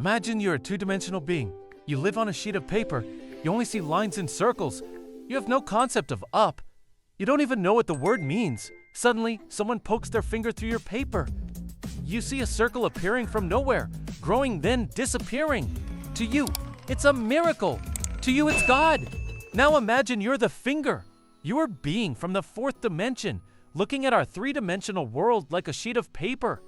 Imagine you're a two-dimensional being. You live on a sheet of paper. You only see lines and circles. You have no concept of up. You don't even know what the word means. Suddenly, someone pokes their finger through your paper. You see a circle appearing from nowhere, growing then disappearing. To you, it's a miracle. To you, it's God. Now imagine you're the finger. You're a being from the fourth dimension, looking at our three-dimensional world like a sheet of paper.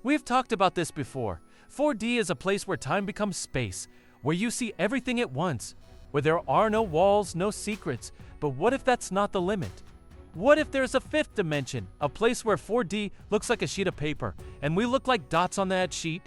We've talked about this before. 4D is a place where time becomes space, where you see everything at once, where there are no walls, no secrets. But what if that's not the limit? What if there's a fifth dimension, a place where 4D looks like a sheet of paper, and we look like dots on that sheet?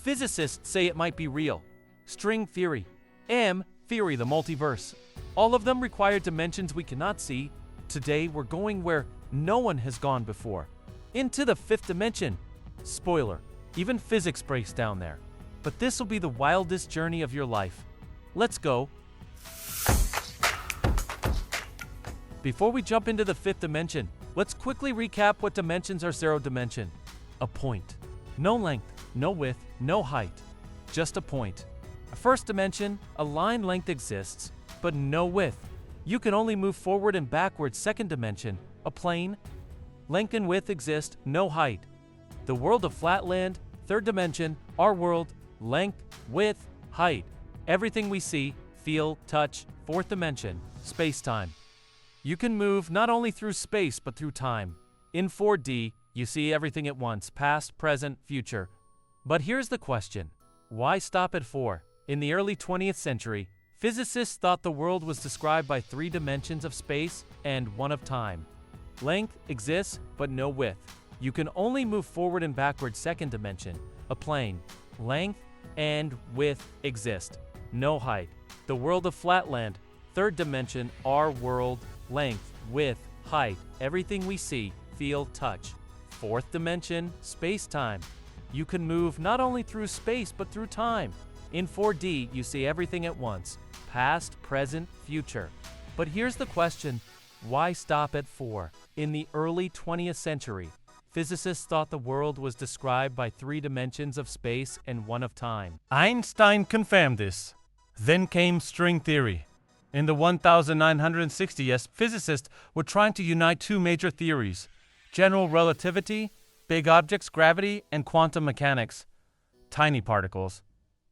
Physicists say it might be real. String theory. M theory, the multiverse. All of them require dimensions we cannot see. Today, we're going where no one has gone before. Into the fifth dimension. Spoiler, even physics breaks down there. But this will be the wildest journey of your life. Let's go. Before we jump into the fifth dimension, let's quickly recap what dimensions are zero dimension. A point. No length, no width, no height. Just a point. A first dimension, a line length exists, but no width. You can only move forward and backward. Second dimension, a plane. Length and width exist, no height. The world of Flatland, third dimension, our world, length, width, height. Everything we see, feel, touch, fourth dimension, space-time. You can move not only through space but through time. In 4D, you see everything at once, past, present, future. But here's the question. Why stop at 4? In the early 20th century, physicists thought the world was described by 3 dimensions of space and 1 of time. Length exists, but no width. You can only move forward and backward. Second dimension, a plane. Length and width exist. No height. The world of Flatland. Third dimension, our world. Length, width, height. Everything we see, feel, touch. Fourth dimension, space-time. You can move not only through space but through time. In 4D, you see everything at once. Past, present, future. But here's the question. Why stop at 4? In the early 20th century, physicists thought the world was described by 3 dimensions of space and 1 of time. Einstein confirmed this. Then came string theory. In the 1960s, physicists were trying to unite 2 major theories: general relativity, big objects, gravity, and quantum mechanics, tiny particles.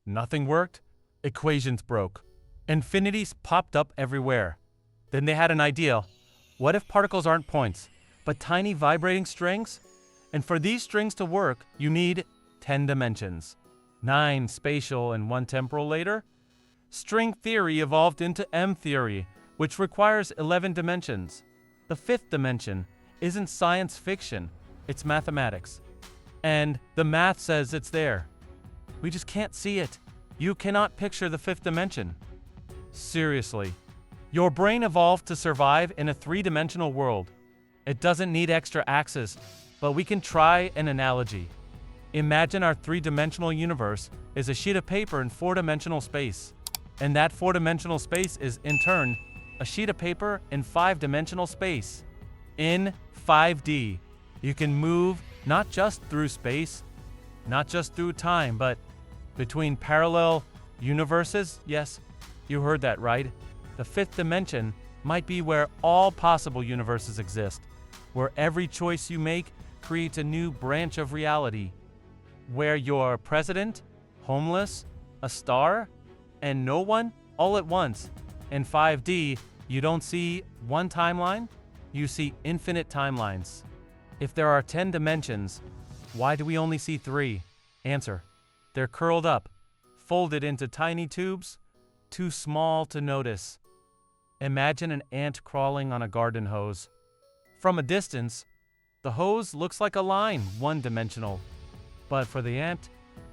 Nothing worked. Equations broke. Infinities popped up everywhere. Then they had an idea. What if particles aren't points, but tiny vibrating strings? And for these strings to work, you need 10 dimensions. 9 spatial and 1 temporal later. String theory evolved into M theory, which requires 11 dimensions. The 5th dimension isn't science fiction, it's mathematics. And the math says it's there. We just can't see it. You cannot picture the 5th dimension. Seriously. Your brain evolved to survive in a 3-dimensional world. It doesn't need extra axes, but we can try an analogy. Imagine our 3-dimensional universe is a sheet of paper in 4-dimensional space. And that 4-dimensional space is, in turn, a sheet of paper in 5-dimensional space. In 5D, you can move not just through space, not just through time, but between parallel universes. Yes, you heard that right. The 5th dimension might be where all possible universes exist, where every choice you make creates a new branch of reality, where you're president, homeless, a star, and no one all at once. In 5D, you don't see one timeline, you see infinite timelines. If there are 10 dimensions, why do we only see 3? Answer: they're curled up, folded into tiny tubes, too small to notice. Imagine an ant crawling on a garden hose. From a distance, the hose looks like a line, 1-dimensional. But for the ant,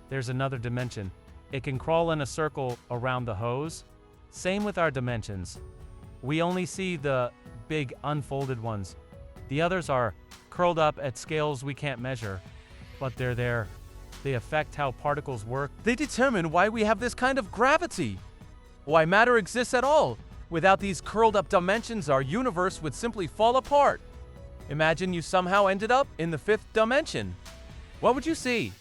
there's another dimension. It can crawl in a circle around the hose. Same with our dimensions. We only see the big unfolded ones. The others are curled up at scales we can't measure, but they're there. They affect how particles work. They determine why we have this kind of gravity, why matter exists at all. Without these curled up dimensions, our universe would simply fall apart. Imagine you somehow ended up in the 5th dimension. What would you see?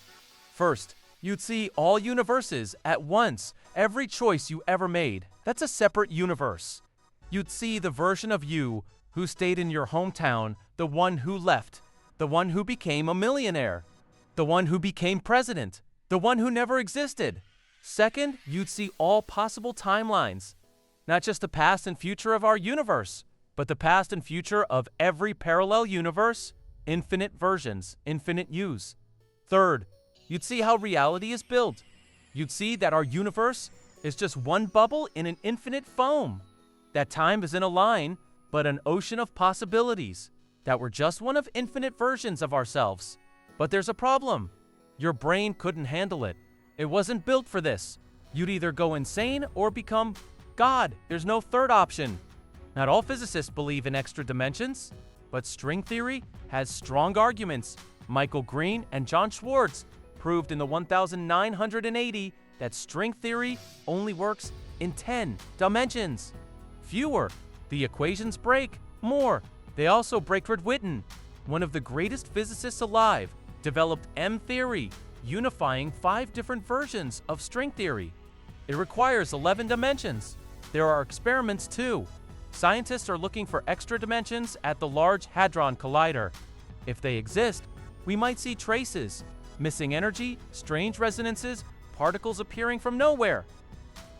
First, You'd see all universes at once, every choice you ever made. That's a separate universe. You'd see the version of you who stayed in your hometown, the one who left, the one who became a millionaire, the one who became president, the one who never existed. Second, you'd see all possible timelines, not just the past and future of our universe, but the past and future of every parallel universe, infinite versions, infinite yous. Third, you'd see how reality is built. You'd see that our universe is just one bubble in an infinite foam, that time isn't a line, but an ocean of possibilities, that we're just one of infinite versions of ourselves. But there's a problem. Your brain couldn't handle it. It wasn't built for this. You'd either go insane or become God. There's no third option. Not all physicists believe in extra dimensions, but string theory has strong arguments. Michael Green and John Schwartz proved in the 1980 that string theory only works in 10 dimensions. Fewer. The equations break. More. They also break. Richard Witten, one of the greatest physicists alive, developed M-theory, unifying 5 different versions of string theory. It requires 11 dimensions. There are experiments too. Scientists are looking for extra dimensions at the Large Hadron Collider. If they exist, we might see traces, missing energy, strange resonances, particles appearing from nowhere.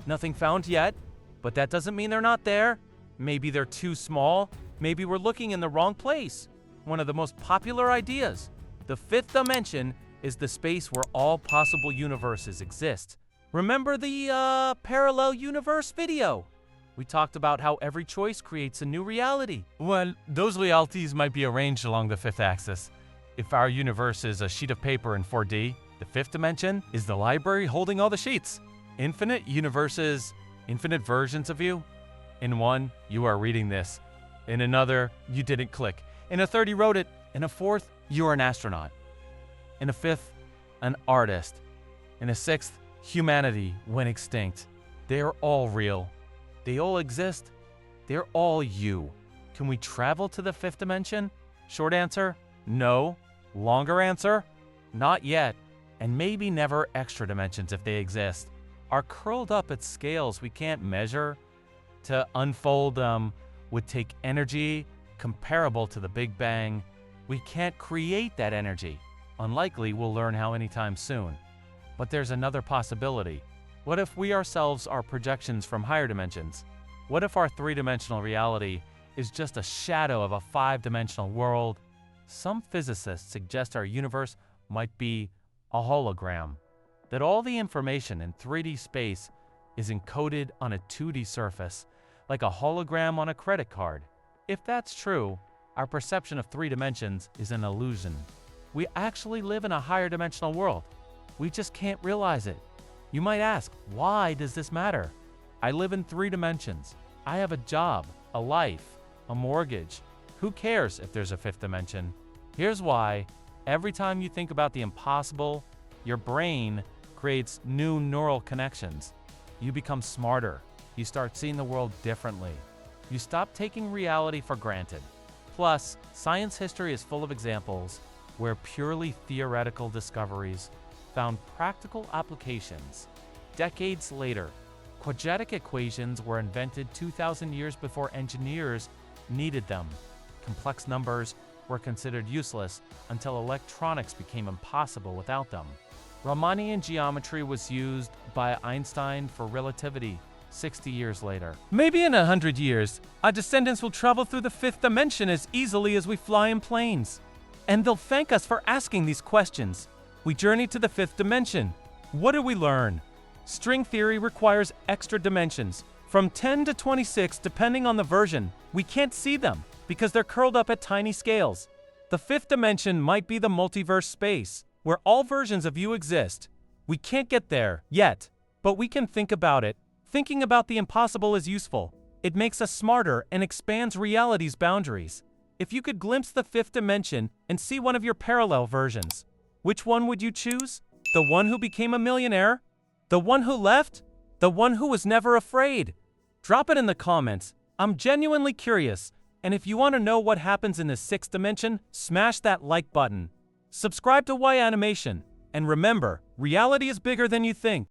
Nothing found yet, but that doesn't mean they're not there. Maybe they're too small. Maybe we're looking in the wrong place. One of the most popular ideas. The 5th dimension is the space where all possible universes exist. Remember the parallel universe video? We talked about how every choice creates a new reality. Well, those realities might be arranged along the 5th axis. If our universe is a sheet of paper in 4D, the 5th dimension is the library holding all the sheets. Infinite universes, infinite versions of you. In one, you are reading this. In another, you didn't click. In a third, you wrote it. In a fourth, you are an astronaut. In a fifth, an artist. In a sixth, humanity went extinct. They are all real. They all exist. They're all you. Can we travel to the 5th dimension? Short answer, no. Longer answer, not yet. And maybe never. Extra dimensions, if they exist, are curled up at scales we can't measure. To unfold them would take energy comparable to the Big Bang. We can't create that energy. Unlikely we'll learn how anytime soon. But there's another possibility. What if we ourselves are projections from higher dimensions? What if our 3-dimensional reality is just a shadow of a 5-dimensional world? Some physicists suggest our universe might be a hologram, that all the information in 3D space is encoded on a 2D surface, like a hologram on a credit card. If that's true, our perception of 3 dimensions is an illusion. We actually live in a higher dimensional world. We just can't realize it. You might ask, why does this matter? I live in 3 dimensions. I have a job, a life, a mortgage. Who cares if there's a 5th dimension? Here's why. Every time you think about the impossible, your brain creates new neural connections. You become smarter. You start seeing the world differently. You stop taking reality for granted. Plus, science history is full of examples where purely theoretical discoveries found practical applications. Decades later, quadratic equations were invented 2,000 years before engineers needed them. Complex numbers were considered useless until electronics became impossible without them. Riemannian geometry was used by Einstein for relativity 60 years later. Maybe in 100 years, our descendants will travel through the 5th dimension as easily as we fly in planes. And they'll thank us for asking these questions. We journey to the 5th dimension. What do we learn? String theory requires extra dimensions, from 10 to 26 depending on the version. We can't see them because they're curled up at tiny scales. The 5th dimension might be the multiverse space, where all versions of you exist. We can't get there yet, but we can think about it. Thinking about the impossible is useful. It makes us smarter and expands reality's boundaries. If you could glimpse the 5th dimension and see one of your parallel versions, which one would you choose? The one who became a millionaire? The one who left? The one who was never afraid? Drop it in the comments. I'm genuinely curious. And if you want to know what happens in the 6th dimension, smash that like button. Subscribe to Y Animation. And remember, reality is bigger than you think.